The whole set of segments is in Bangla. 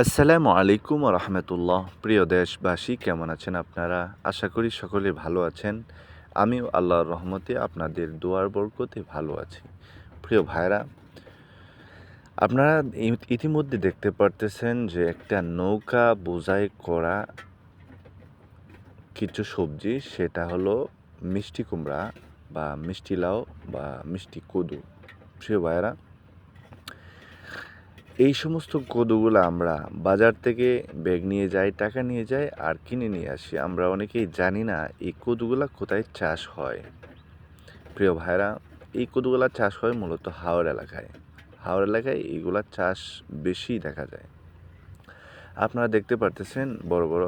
আসসালামু আলাইকুম রহমতুল্লাহ। প্রিয় দেশবাসী, কেমন আছেন আপনারা? আশা করি সকলে ভালো আছেন। আমিও আল্লাহর রহমতে আপনাদের দোয়ার বরকতে ভালো আছি। প্রিয় ভাইরা, আপনারা ইতিমধ্যে দেখতে পারতেছেন যে একটা নৌকা বোঝাই করা কিছু সবজি, সেটা হলো মিষ্টি কুমড়া বা মিষ্টি লাউ বা মিষ্টি কদু। প্রিয় ভাইরা, এই সমস্ত কদুগুলো আমরা বাজার থেকে ব্যাগ নিয়ে যাই, টাকা নিয়ে যাই আর কিনে নিয়ে আসি। আমরা অনেকেই জানি না এই কদুগুলা কোথায় চাষ হয়। প্রিয় ভাইরা, এই কদুগুলা চাষ হয় মূলত হাওর এলাকায়। হাওর এলাকায় এইগুলা চাষ বেশি দেখা যায়। আপনারা দেখতে পারতেছেন বড় বড়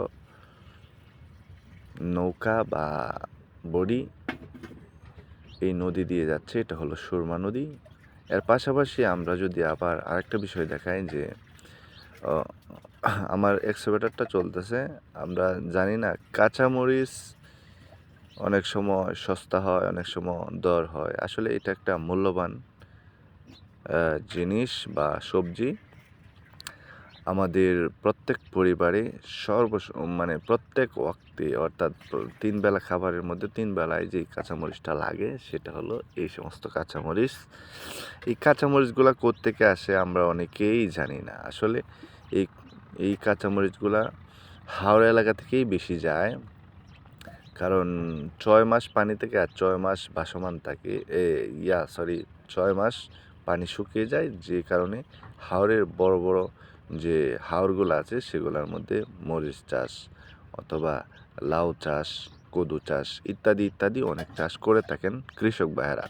নৌকা বা বড়ি এই নদী দিয়ে যাচ্ছে। এটা হলো সুরমা নদী। এর পাশাপাশি আমরা যদি আবার আরেকটা বিষয় দেখাই যে আমার এক্সকাভেটরটা চলতেছে। আমরা জানি না কাঁচামরিচ অনেক সময় সস্তা হয়, অনেক সময় দর হয়। আসলে এটা একটা মূল্যবান জিনিস বা সবজি। আমাদের প্রত্যেক পরিবারে মানে প্রত্যেক ওয়াক্তে, অর্থাৎ ৩ বেলা খাবারের মধ্যে ৩ বেলায় যেই কাঁচামরিচটা লাগে সেটা হলো এই সমস্ত কাঁচামরিচ। এই কাঁচামরিচগুলা কোত্থেকে আসে আমরা অনেকেই জানি না। আসলে এই এই কাঁচামরিচগুলা হাওড়া এলাকা থেকেই বেশি যায়। কারণ ৬ মাস পানি থেকে আর ৬ মাস ভাসমান থাকে, ৬ মাস পানি শুকিয়ে যায়, যে কারণে হাওরের বড় বড় যে হাওরগুলো আছে সেগুলোর মধ্যে মরিচ চাষ অথবা লাউ চাষ, কদু চাষ ইত্যাদি ইত্যাদি অনেক চাষ করে থাকেন কৃষক ভাইয়েরা।